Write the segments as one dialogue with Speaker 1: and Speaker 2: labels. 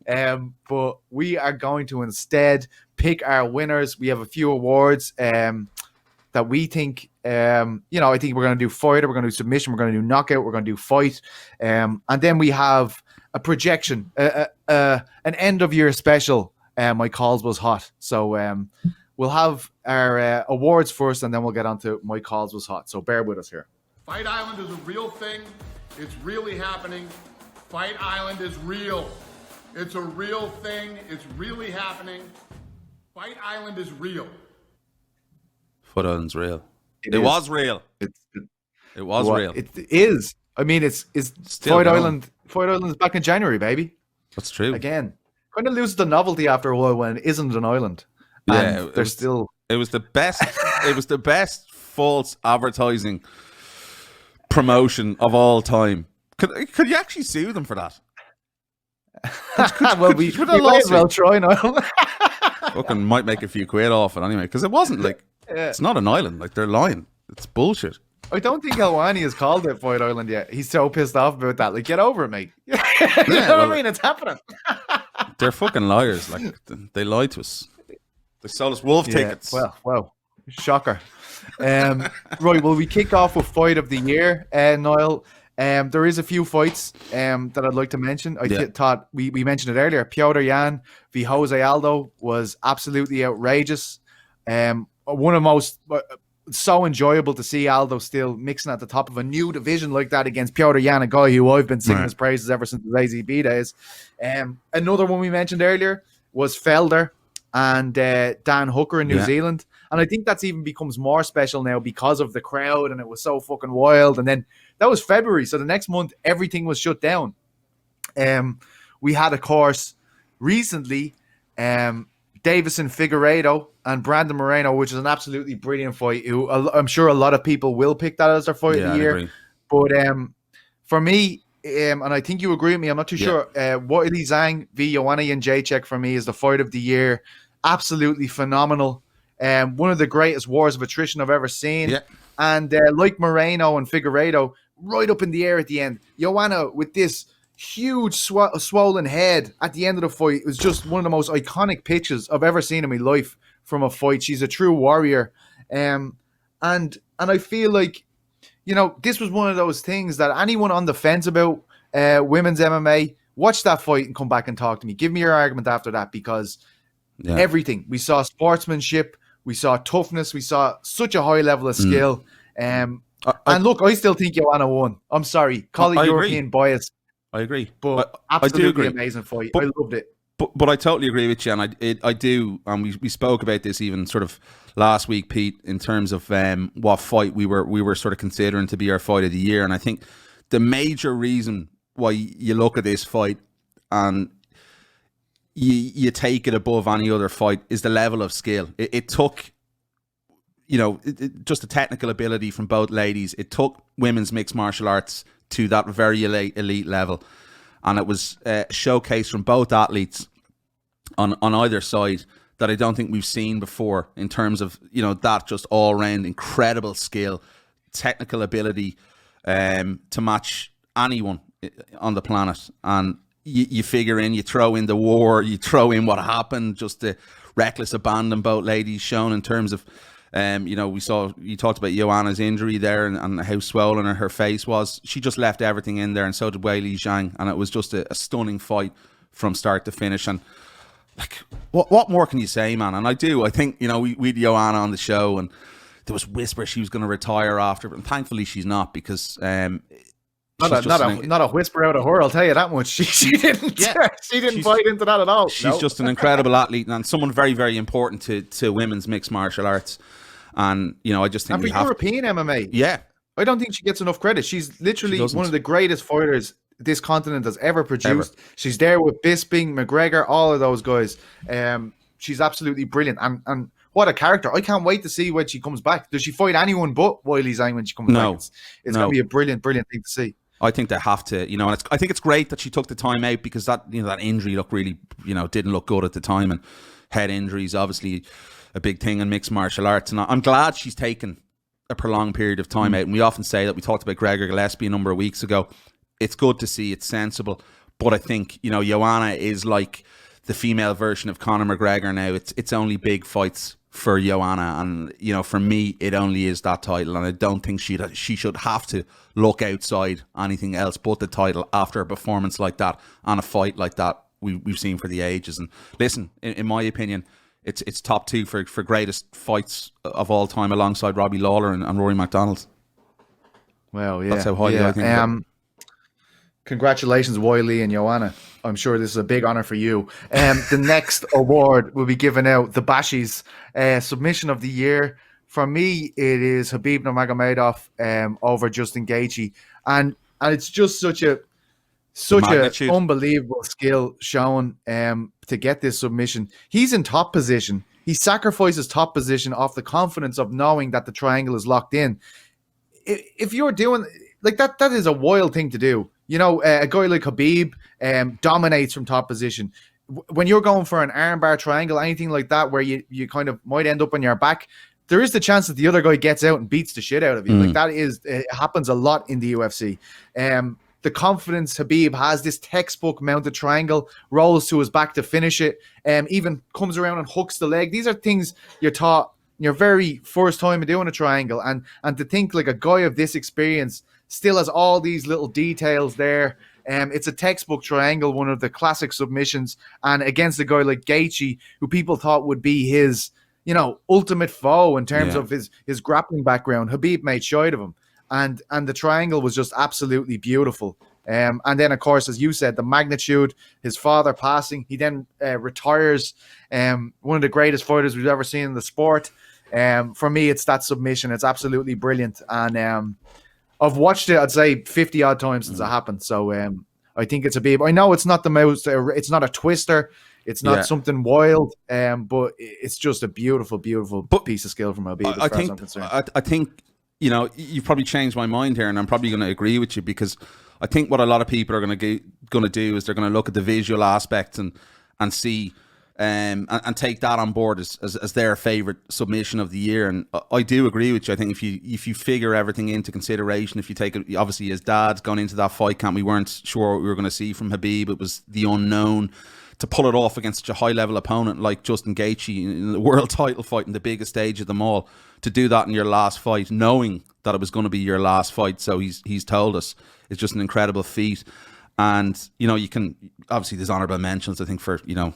Speaker 1: But we are going to instead pick our winners. We have a few awards that we think, I think we're going to do fighter, we're going to do submission, we're going to do knockout, we're going to do fight. And then we have a projection, an end of year special. My calls was hot. So we'll have our awards first, and then we'll get on to my calls was hot. So bear with us here.
Speaker 2: Fight Island is a real thing. It's really happening. Fight Island is real. It's a real thing. It's really happening. Fight Island is real.
Speaker 3: Fight Island's real. It was real. It was real.
Speaker 1: It is. I mean, it's still Fight Island. Fight Island is back in January, baby.
Speaker 3: That's true.
Speaker 1: Again, kind of loses the novelty after a while when it isn't an island.
Speaker 3: Yeah,
Speaker 1: they're still.
Speaker 3: It was the best. It was the best false advertising promotion of all time. Could you actually sue them for that?
Speaker 1: We might as well try now.
Speaker 3: Fucking might make a few quid off it anyway, because it wasn't like it's not an island. Like, they're lying. It's bullshit.
Speaker 1: I don't think Elwani has called it Fight Island yet. He's so pissed off about that. Like, get over it, mate. You know what I mean? It's happening.
Speaker 3: They're fucking liars. Like, they lied to us. They sold us wolf tickets.
Speaker 1: Well, shocker. Right, well, we kick off with Fight of the Year, Niall. There is a few fights that I'd like to mention. I thought we mentioned it earlier. Petr Yan v Jose Aldo was absolutely outrageous. One of the most so enjoyable to see Aldo still mixing at the top of a new division like that against Petr Yan, a guy who I've been singing his praises ever since his AZB days. Another one we mentioned earlier was Felder and Dan Hooker in New Zealand. And I think that's even becomes more special now because of the crowd, and it was so fucking wild. And then that was February, so the next month everything was shut down. We had, of course, recently Davison Figueiredo and Brandon Moreno, which is an absolutely brilliant fight. Who I'm sure a lot of people will pick that as their fight of the year. But for me, and I think you agree with me, I'm not too sure. Weili Zhang v Joanna Jędrzejczyk for me is the fight of the year. Absolutely phenomenal. One of the greatest wars of attrition I've ever seen. Yeah. And like Moreno and Figueiredo, right up in the air at the end. Joanna with this huge swollen head at the end of the fight. It was just one of the most iconic pictures I've ever seen in my life from a fight. She's a true warrior. And I feel like, this was one of those things that anyone on the fence about women's MMA, watch that fight and come back and talk to me. Give me your argument after that, because everything. We saw sportsmanship. We saw toughness. We saw such a high level of skill. And look, I still think Joanna won. I'm sorry. Call it European bias.
Speaker 3: I agree.
Speaker 1: But absolutely amazing fight. I loved it.
Speaker 3: But I totally agree with you. And I do. And we spoke about this even sort of last week, Pete, in terms of what fight we were sort of considering to be our fight of the year. And I think the major reason why you look at this fight and you take it above any other fight is the level of skill. It took, just the technical ability from both ladies. It took women's mixed martial arts to that very elite level. And it was showcased from both athletes on either side that I don't think we've seen before in terms of, that just all-round incredible skill, technical ability to match anyone on the planet. And you figure in, you throw in the war, you throw in what happened, just the reckless abandon both ladies shown in terms of, we saw, you talked about Joanna's injury there and how swollen her face was. She just left everything in there, and so did Weili Zhang, and it was just a stunning fight from start to finish. And like, what more can you say, man? And I think, we had Joanna on the show, and there was whispers she was going to retire after, but thankfully she's not, because
Speaker 1: not a whisper out of her, I'll tell you that much. She didn't bite into that at all.
Speaker 3: She's just an incredible athlete and someone very, very important to women's mixed martial arts. And I just think
Speaker 1: European MMA.
Speaker 3: Yeah,
Speaker 1: I don't think she gets enough credit. She's literally one of the greatest fighters this continent has ever produced. She's there with Bisping, McGregor, all of those guys. She's absolutely brilliant, and what a character. I can't wait to see when she comes back. Does she fight anyone but Weili Zhang when she comes back? It's going to be a brilliant thing to see.
Speaker 3: I think they have to, and I think it's great that she took the time out, because that, that injury looked really, didn't look good at the time, and head injuries obviously a big thing in mixed martial arts. And I'm glad she's taken a prolonged period of time out. And we often say that, we talked about Gregor Gillespie a number of weeks ago. It's good to see, it's sensible. But I think, you know, Joanna is like the female version of Conor McGregor now. It's only big fights for Joanna, and you know, for me, it only is that title, and I don't think she should have to look outside anything else but the title after a performance like that and a fight like that we've seen for the ages. And listen, in my opinion, it's top 2 for greatest fights of all time, alongside Robbie Lawler and Rory McDonald.
Speaker 1: Well, yeah,
Speaker 3: that's how highly I think.
Speaker 1: Congratulations, Wiley and Joanna. I'm sure this is a big honor for you. The next award will be given out, the Bashies submission of the year. For me, it is Khabib Nurmagomedov over Justin Gaethje, and it's just such a unbelievable skill shown to get this submission. He's in top position. He sacrifices top position off the confidence of knowing that the triangle is locked in. If you're doing like that, that is a wild thing to do. You know, a guy like Khabib dominates from top position. When you're going for an armbar triangle, anything like that, where you kind of might end up on your back, there is the chance that the other guy gets out and beats the shit out of you. Like that it happens a lot in the UFC. The confidence Khabib has, this textbook mounted triangle, rolls to his back to finish it, even comes around and hooks the leg. These are things you're taught your very first time of doing a triangle, and to think like a guy of this experience still has all these little details there. It's a textbook triangle, one of the classic submissions, and against a guy like Gaethje, who people thought would be his, you know, ultimate foe in terms of his grappling background. Khabib made shite of him, and the triangle was just absolutely beautiful. And then, of course, as you said, the magnitude, his father passing, he then retires. One of the greatest fighters we've ever seen in the sport. For me, it's that submission. It's absolutely brilliant, and I've watched it, I'd say 50 odd times since it happened. So I think it's a big, I know it's not the most, it's not a twister. It's not something wild, but it's just a beautiful, beautiful piece of skill from Khabib, as far as I'm concerned.
Speaker 3: I think, you know, you've probably changed my mind here, and I'm probably going to agree with you, because I think what a lot of people are going to do is they're going to look at the visual aspect and see and take that on board as their favorite submission of the year. And I do agree with you. I think if you figure everything into consideration, if you take it, obviously his dad's gone into that fight camp, we weren't sure what we were going to see from Khabib. It was the unknown. To pull it off against such a high level opponent like Justin Gaethje in the world title fight in the biggest stage of them all, to do that in your last fight, knowing that it was going to be your last fight, so he's told us, it's just an incredible feat. And you know, you can obviously, there's honorable mentions, I think, for, you know,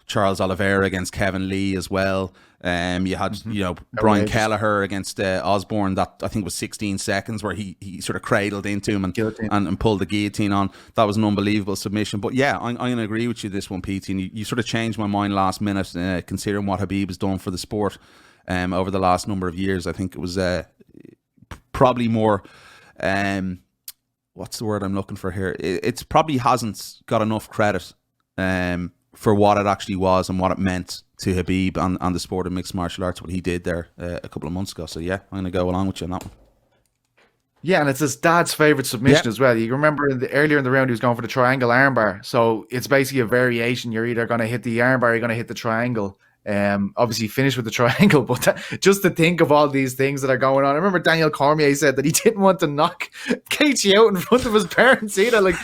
Speaker 3: Charles Oliveira against Kevin Lee as well. You had, you know, Brian Kelleher against Osborne, that I think was 16 seconds, where he sort of cradled into him and pulled the guillotine on. That was an unbelievable submission. But yeah, I'm going to agree with you this one, Pete. And you sort of changed my mind last minute, considering what Khabib has done for the sport over the last number of years. I think it was probably more, what's the word I'm looking for here? It's probably hasn't got enough credit for what it actually was and what it meant to Khabib and the sport of mixed martial arts, what he did there a couple of months ago. So yeah, I'm going to go along with you on that one.
Speaker 1: Yeah, and it's his dad's favourite submission as well. You remember earlier in the round he was going for the triangle armbar. So it's basically a variation. You're either going to hit the armbar or you're going to hit the triangle. Obviously finish with the triangle, but just to think of all these things that are going on. I remember Daniel Cormier said that he didn't want to knock Gaethje out in front of his parents either. Like,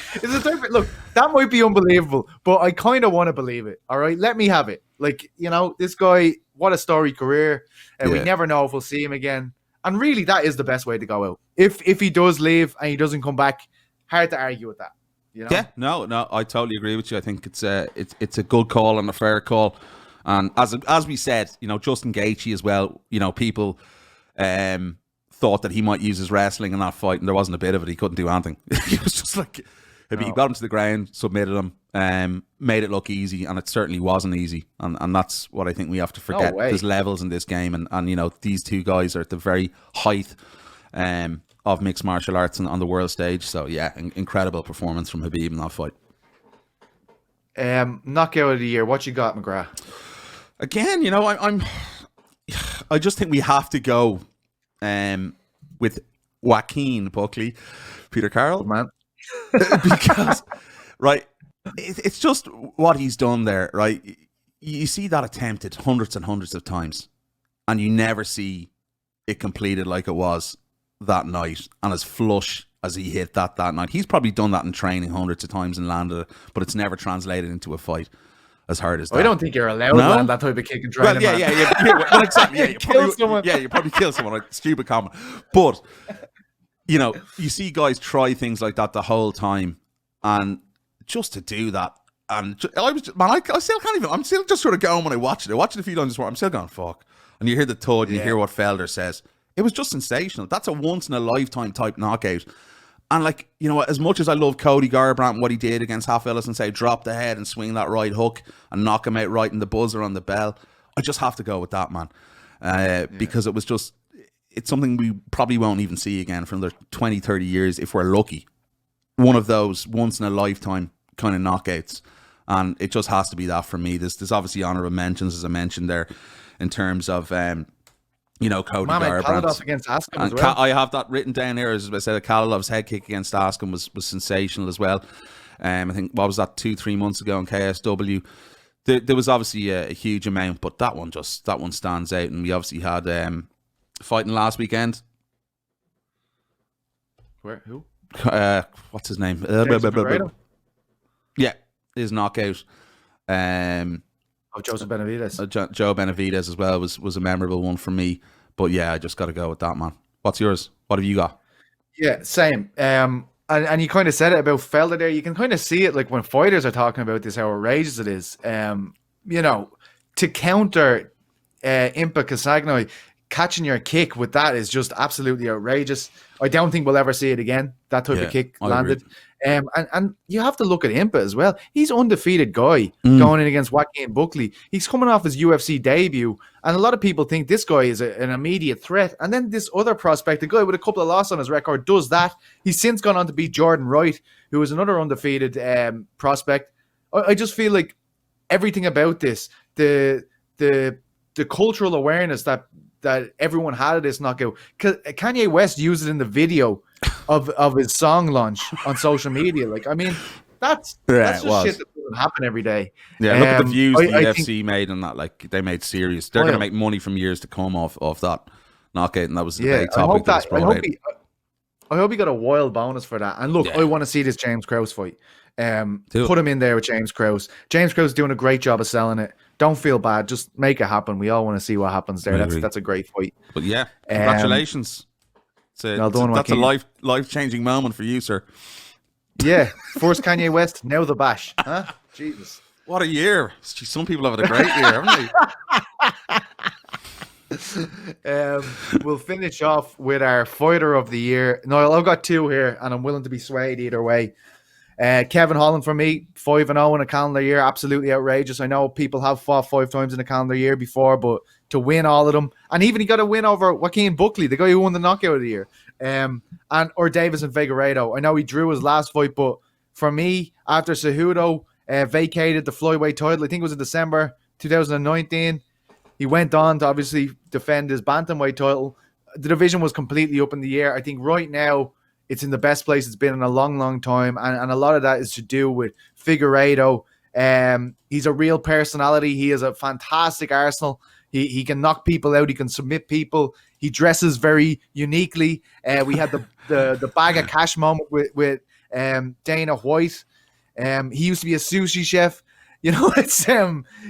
Speaker 1: look, that might be unbelievable, but I kind of want to believe it. All right, let me have it. Like, you know, this guy, what a storied career. We never know if we'll see him again. And really, that is the best way to go out. If he does leave and he doesn't come back, hard to argue with that. You know? Yeah,
Speaker 3: no, I totally agree with you. I think it's a good call and a fair call. And as we said, you know, Justin Gaethje as well, you know, people thought that he might use his wrestling in that fight, and there wasn't a bit of it. He couldn't do anything. He was just like, he got him to the ground, submitted him, made it look easy, and it certainly wasn't easy. And that's what I think we have to forget. There's levels in this game, and you know, these two guys are at the very height of mixed martial arts on the world stage. So yeah, incredible performance from Khabib in that fight.
Speaker 1: Knockout of the year, what you got, McGrath?
Speaker 3: Again, you know, I just think we have to go with Joaquin Buckley, Peter Carroll,
Speaker 1: man,
Speaker 3: because right, it's just what he's done there. Right, you see that attempted hundreds and hundreds of times, and you never see it completed like it was that night, and as flush as he hit that night. He's probably done that in training hundreds of times and landed it, but it's never translated into a fight as hard as that.
Speaker 1: I don't think you're allowed to land that type of kick and training.
Speaker 3: Well, well, exactly. Yeah, you probably kill someone. Like, stupid comment. But, you know, you see guys try things like that the whole time, and just to do that, and I still can't even. I'm still just sort of going when I watch it. I watch it a few times. I'm still going, fuck. And you hear the thud, and you hear what Felder says. It was just sensational. That's a once in a lifetime type knockout. And like, you know, as much as I love Cody Garbrandt and what he did against Half Ellis and say drop the head and swing that right hook and knock him out right in the buzzer on the bell, I just have to go with that, man. Because it was just, it's something we probably won't even see again for another 20, 30 years if we're lucky. One of those once in a lifetime kind of knockouts. And it just has to be that for me. There's obviously honourable mentions, as I mentioned there, in terms of, you know, Cody Garbrandt
Speaker 1: against Askham as well.
Speaker 3: I have that written down here. As I said, Kalalov's head kick against Askham was sensational as well. I think, what was that, 2-3 months ago in KSW? There was obviously a huge amount, but that one stands out. And we obviously had fighting last weekend.
Speaker 1: Who?
Speaker 3: What's his name? Yeah, his knockout.
Speaker 1: Joseph Benavidez.
Speaker 3: Joe Benavidez as well was a memorable one for me. But yeah, I just got to go with that, man. What's yours? What have you got?
Speaker 1: Yeah, same. And you kind of said it about Felder there. You can kind of see it like when fighters are talking about this, how outrageous it is. You know, to counter Impa Castagnoli, catching your kick with that is just absolutely outrageous. I don't think we'll ever see it again. That type of kick landed. And you have to look at Impa as well. He's an undefeated guy going in against Joaquin Buckley. He's coming off his UFC debut, and a lot of people think this guy is an immediate threat. And then this other prospect, a guy with a couple of losses on his record, does that. He's since gone on to beat Jordan Wright, who is another undefeated prospect. I just feel like everything about this, the cultural awareness that everyone had at this knockout. Kanye West used it in the video of his song launch on social media. Like, I mean, that's just shit that doesn't happen every day.
Speaker 3: Yeah, look at the views the UFC made on that. Like, they made serious. They're going to make money from years to come off that knockout, and that was the big topic that was brought out.
Speaker 1: I hope he got a wild bonus for that. And look, I want to see this James Krause fight. Put him in there with James Krause. James Krause is doing a great job of selling it. Don't feel bad. Just make it happen. We all want to see what happens there. That's a great fight.
Speaker 3: But yeah, congratulations. That's a life-changing moment for you, sir.
Speaker 1: Yeah. First Kanye West, now the Bash. Huh? Jesus.
Speaker 3: What a year. Some people have had a great year, haven't they?
Speaker 1: We'll finish off with our fighter of the year. Niall, I've got two here, and I'm willing to be swayed either way. Kevin Holland for me, 5-0 in a calendar year, absolutely outrageous. I know people have fought 5 times in a calendar year before, but to win all of them, and even he got a win over Joaquin Buckley, the guy who won the knockout of the year, or Davis and Figueiredo. I know he drew his last fight, but for me, after Cejudo vacated the flyweight title, I think it was in December 2019, he went on to obviously defend his bantamweight title. The division was completely up in the air. I think right now, it's in the best place it's been in a long, long time. And a lot of that is to do with Figueiredo. He's a real personality. He has a fantastic arsenal. He can knock people out. He can submit people. He dresses very uniquely. We had the bag of cash moment with Dana White. He used to be a sushi chef. You know, it's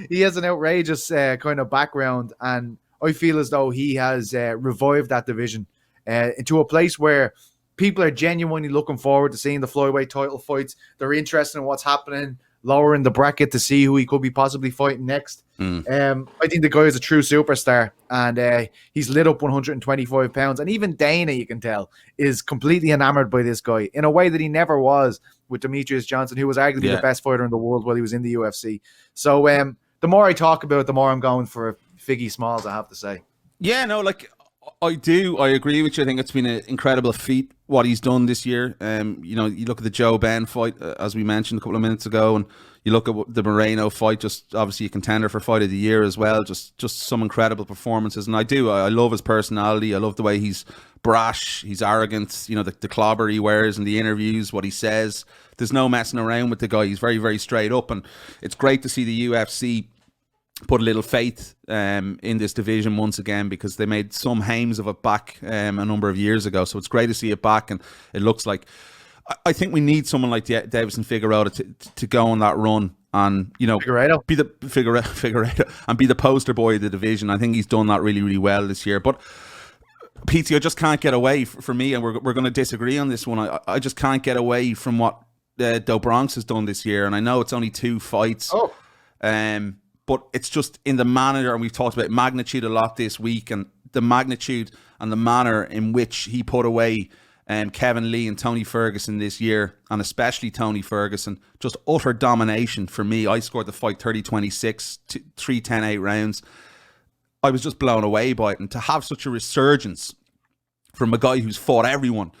Speaker 1: he has an outrageous kind of background. And I feel as though he has revived that division into a place where people are genuinely looking forward to seeing the flyweight title fights. They're interested in what's happening lower in the bracket to see who he could be possibly fighting next. I think the guy is a true superstar, and he's lit up 125 pounds. And even Dana, you can tell, is completely enamored by this guy in a way that he never was with Demetrius Johnson, who was arguably the best fighter in the world while he was in the UFC. So the more I talk about it, the more I'm going for Figgy Smalls, I have to say.
Speaker 3: Yeah, no, like, I agree with you. I think it's been an incredible feat what he's done this year. You know, you look at the Joe Ben fight, as we mentioned a couple of minutes ago, and you look at the Moreno fight, just obviously a contender for fight of the year as well. Just some incredible performances, and I love his personality. I love the way he's brash, he's arrogant. You know, the clobber he wears in the interviews, what he says. There's no messing around with the guy. He's very, very straight up, and it's great to see the UFC put a little faith in this division once again, because they made some hames of it back a number of years ago. So it's great to see it back, and it looks like I think we need someone like Davison Figueiredo to go on that run and, you know, be the Figueiredo and be the poster boy of the division. I think he's done that really, really well this year. But PT, I just can't get away for me, and we're going to disagree on this one. I just can't get away from what Do Bronx has done this year, and I know it's only 2 fights. But it's just in the manner, and we've talked about magnitude a lot this week, and the magnitude and the manner in which he put away Kevin Lee and Tony Ferguson this year, and especially Tony Ferguson, just utter domination for me. I scored the fight 30-26, 3-10-8 rounds. I was just blown away by it, and to have such a resurgence from a guy who's fought everyone,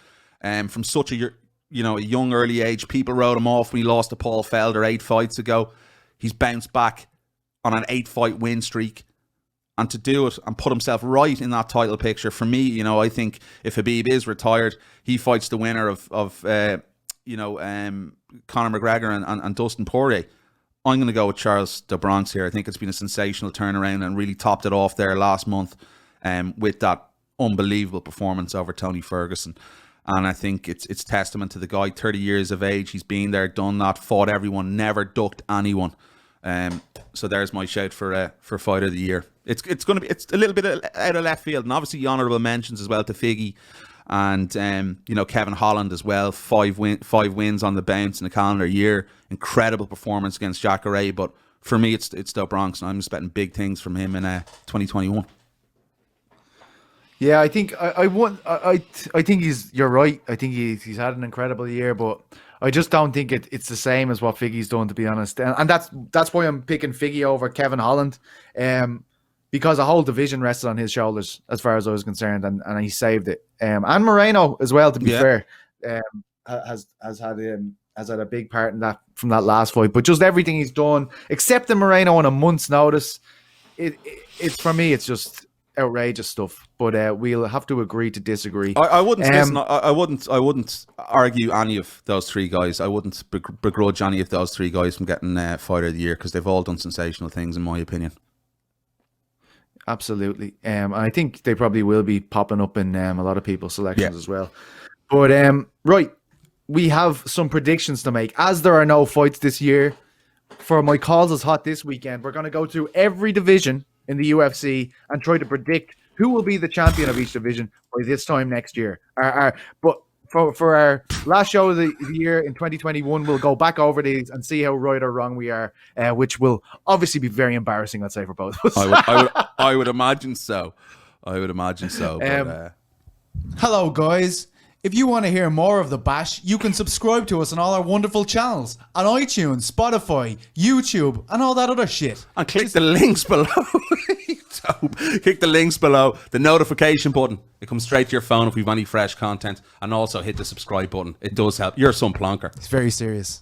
Speaker 3: from such a young early age. People wrote him off when he lost to Paul Felder 8 fights ago. He's bounced back on an 8-fight win streak, and to do it and put himself right in that title picture, for me, you know, I think if Khabib is retired, he fights the winner of Conor McGregor and Dustin Poirier. I'm going to go with Charles Do Bronx here. I think it's been a sensational turnaround and really topped it off there last month with that unbelievable performance over Tony Ferguson. And I think it's testament to the guy, 30 years of age. He's been there, done that, fought everyone, never ducked anyone. So there's my shout for fight of the year. It's a little bit out of left field, and obviously honourable mentions as well to Figgy and Kevin Holland as well. 5 wins on the bounce in a calendar year. Incredible performance against Jacare. But for me, it's Do Bronx, and I'm expecting big things from him in 2021.
Speaker 1: Yeah, I think I think you're right. I think he's had an incredible year, but I just don't think it's the same as what Figgy's done, to be honest. And that's why I'm picking Figgy over Kevin Holland, because the whole division rested on his shoulders as far as I was concerned, and he saved it. And Moreno as well, to be fair, has had a big part in that from that last fight. But just everything he's done, except the Moreno on a month's notice, it's for me, it's just outrageous stuff. But we'll have to agree to disagree.
Speaker 3: I wouldn't listen. I wouldn't argue any of those 3 guys. I wouldn't begrudge any of those 3 guys from getting fighter of the year, because they've all done sensational things, in my opinion.
Speaker 1: Absolutely. I think they probably will be popping up in a lot of people's selections as well. But right, we have some predictions to make. As there are no fights this year, for my calls is hot this weekend, we're going to go through every division in the UFC and try to predict who will be the champion of each division by this time next year. But for our last show of the year in 2021, we'll go back over these and see how right or wrong we are, which will obviously be very embarrassing, let's say, for both of us.
Speaker 3: I would imagine so. But,
Speaker 4: hello, guys. If you want to hear more of The Bash, you can subscribe to us on all our wonderful channels on iTunes, Spotify, YouTube, and all that other shit.
Speaker 3: And click the links below. Click the links below. The notification button. It comes straight to your phone if we've any fresh content. And also hit the subscribe button. It does help. You're some plonker.
Speaker 4: It's very serious.